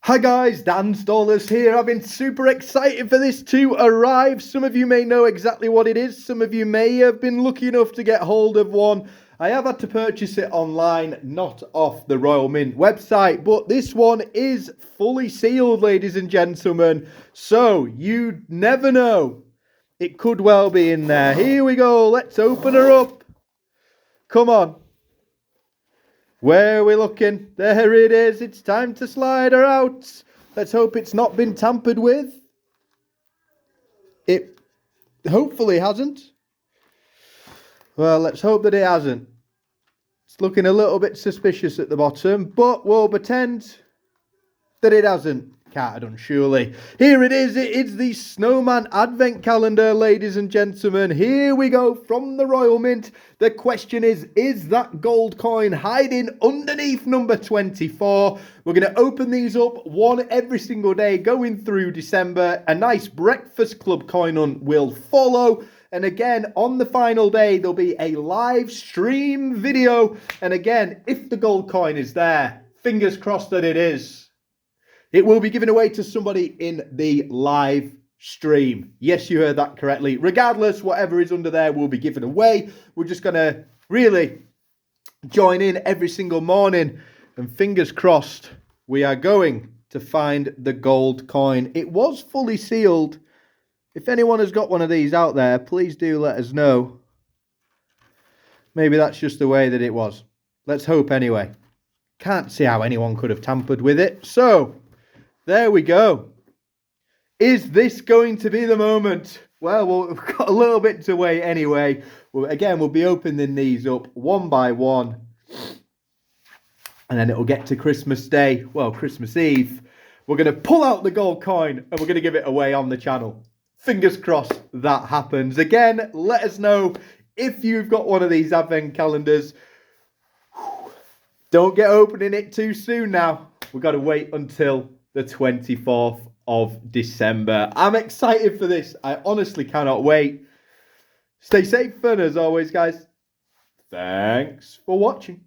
Hi guys, Dan Stallers here. I've been super excited for this to arrive. Some of you may know exactly what it is. Some of you may have been lucky enough to get hold of one. I have had to purchase it online, not off the Royal Mint website, but this one is fully sealed, ladies and gentlemen. So you never know. It could well be in there. Here we go. Let's open her up. Come on. Where are we looking? There it is. It's time to slide her out. Let's hope it's not been tampered with. It hopefully hasn't. Well, let's hope that it hasn't. It's looking a little bit suspicious at the bottom, but we'll pretend that it hasn't. Can't have done, surely. Here it is. It is the Snowman Advent Calendar, ladies and gentlemen. Here we go from the Royal Mint. The question is that gold coin hiding underneath number 24? We're going to open these up one every single day going through December. A nice Breakfast Club coin hunt will follow. And again, on the final day, there'll be a live stream video. And again, if the gold coin is there, fingers crossed that it is, it will be given away to somebody in the live stream. Yes, you heard that correctly. Regardless, whatever is under there will be given away. We're just going to really join in every single morning. And fingers crossed, we are going to find the gold coin. It was fully sealed. If anyone has got one of these out there, please do let us know. Maybe that's just the way that it was. Let's hope anyway. Can't see how anyone could have tampered with it. So, there we go. Is this going to be the moment? Well, we've got a little bit to wait anyway. Again, we'll be opening these up one by one. And then it'll get to Christmas Day. Well, Christmas Eve. We're going to pull out the gold coin and we're going to give it away on the channel. Fingers crossed that happens. Again, let us know if you've got one of these advent calendars. Don't get opening it too soon now. We've got to wait until the 24th of December. I'm excited for this. I honestly cannot wait. Stay safe, and as always, guys, thanks for watching.